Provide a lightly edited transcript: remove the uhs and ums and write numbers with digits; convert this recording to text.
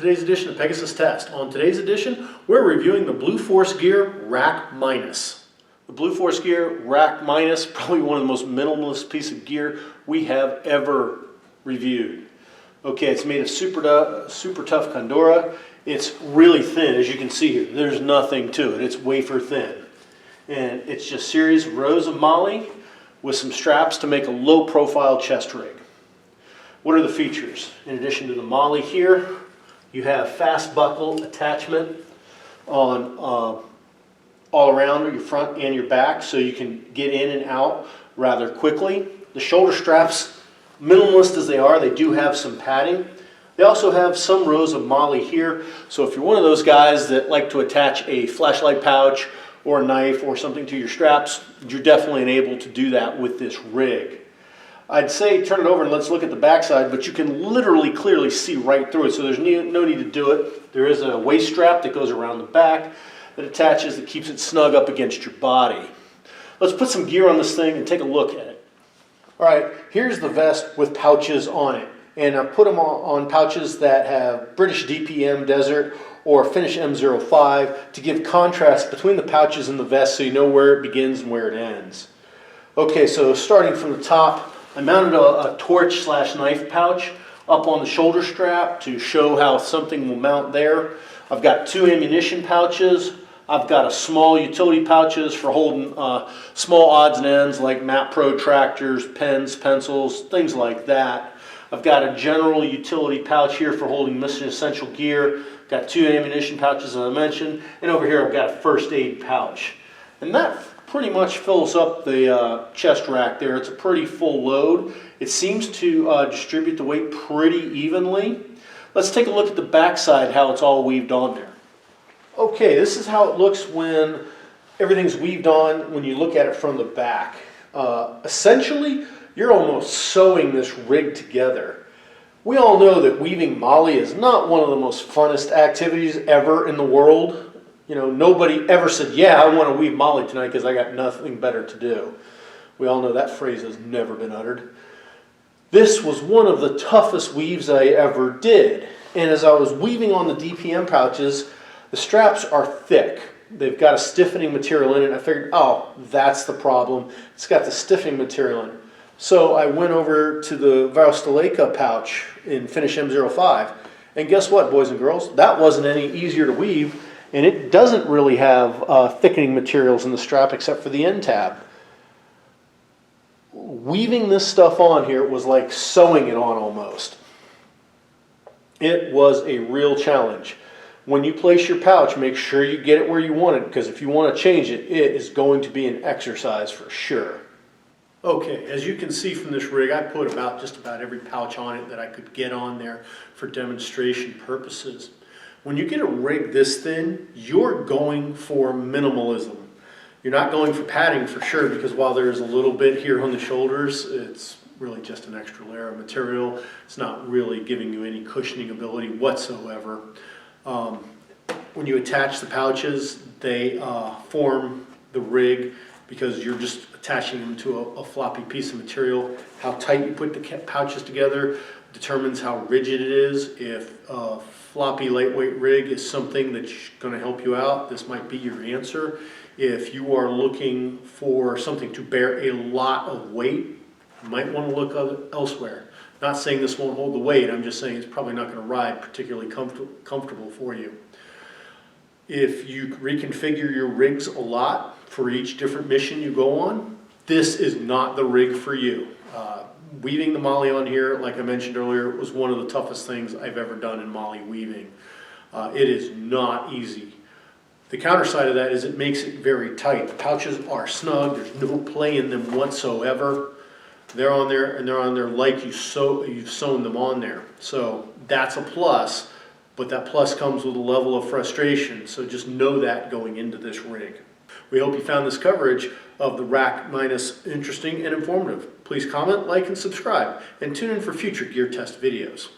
today's edition of Pegasus Test. On today's edition, we're reviewing the Blue Force Gear Rack Minus. The Blue Force Gear Rack Minus, probably one of the most minimalist piece of gear we have ever reviewed. Okay, it's made of super tough Condora. It's really thin, as you can see here. There's nothing to it. It's wafer thin. And it's just a series of rows of molle with some straps to make a low profile chest rig. What are the features? In addition to the molle here, you have fast buckle attachment on all around your front and your back, so you can get in and out rather quickly. The shoulder straps, minimalist as they are, they do have some padding. They also have some rows of molle here, so if you're one of those guys that like to attach a flashlight pouch or a knife or something to your straps, you're definitely able to do that with this rig. I'd say turn it over and let's look at the backside, but you can literally clearly see right through it, so there's no need to do it. There is a waist strap that goes around the back that attaches, that keeps it snug up against your body. Let's put some gear on this thing and take a look at it. All right, here's the vest with pouches on it, and I put them on pouches that have British DPM Desert or Finnish M05 to give contrast between the pouches and the vest, so you know where it begins and where it ends. Okay, so starting from the top, I mounted a torch / knife pouch up on the shoulder strap to show how something will mount there. I've got 2 ammunition pouches. I've got a small utility pouches for holding small odds and ends like map protractors, pens, pencils, things like that. I've got a general utility pouch here for holding mission essential gear. Got 2 ammunition pouches, as I mentioned, and over here I've got a first aid pouch. And that pretty much fills up the chest rack there. It's a pretty full load. It seems to distribute the weight pretty evenly. Let's take a look at the back side, how it's all weaved on there. Okay, this is how it looks when everything's weaved on when you look at it from the back. Essentially, you're almost sewing this rig together. We all know that weaving molle is not one of the most funnest activities ever in the world. You know, nobody ever said, yeah, I want to weave molle tonight because I got nothing better to do. We all know that phrase has never been uttered. This was one of the toughest weaves I ever did. And as I was weaving on the DPM pouches, the straps are thick. They've got a stiffening material in it. I figured, oh, that's the problem. It's got the stiffening material in it. So I went over to the Vausteleika pouch in Finnish M05. And guess what, boys and girls? That wasn't any easier to weave. And it doesn't really have thickening materials in the strap except for the end tab. Weaving this stuff on here was like sewing it on almost. It was a real challenge. When you place your pouch, make sure you get it where you want it, because if you want to change it, it is going to be an exercise for sure. Okay, as you can see from this rig, I put just about every pouch on it that I could get on there for demonstration purposes. When you get a rig this thin, you're going for minimalism. You're not going for padding for sure, because while there's a little bit here on the shoulders, it's really just an extra layer of material. It's not really giving you any cushioning ability whatsoever. When you attach the pouches, they form the rig because you're just attaching them to a floppy piece of material. How tight you put the pouches together determines how rigid it is. If a floppy lightweight rig is something that's going to help you out, this might be your answer. If you are looking for something to bear a lot of weight, you might want to look elsewhere. Not saying this won't hold the weight, I'm just saying it's probably not going to ride particularly comfortable for you. If you reconfigure your rigs a lot for each different mission you go on, this is not the rig for you. Weaving the molle on here, like I mentioned earlier, was one of the toughest things I've ever done in molle weaving. It is not easy. The counter side of that is it makes it very tight. The pouches are snug, there's no play in them whatsoever. They're on there and they're on there like you've sewn them on there. So that's a plus, but that plus comes with a level of frustration. So just know that going into this rig. We hope you found this coverage of the Rack Minus interesting and informative. Please comment, like, and subscribe, and tune in for future gear test videos.